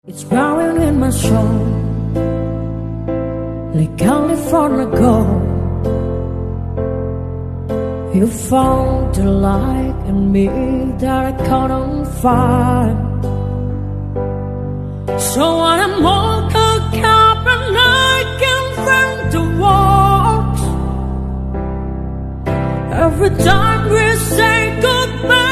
It's growing in my soul, like California gold. You found the light in me that I couldn't find. So when I'm all cooked up and I can find the walls, every time we say goodbye,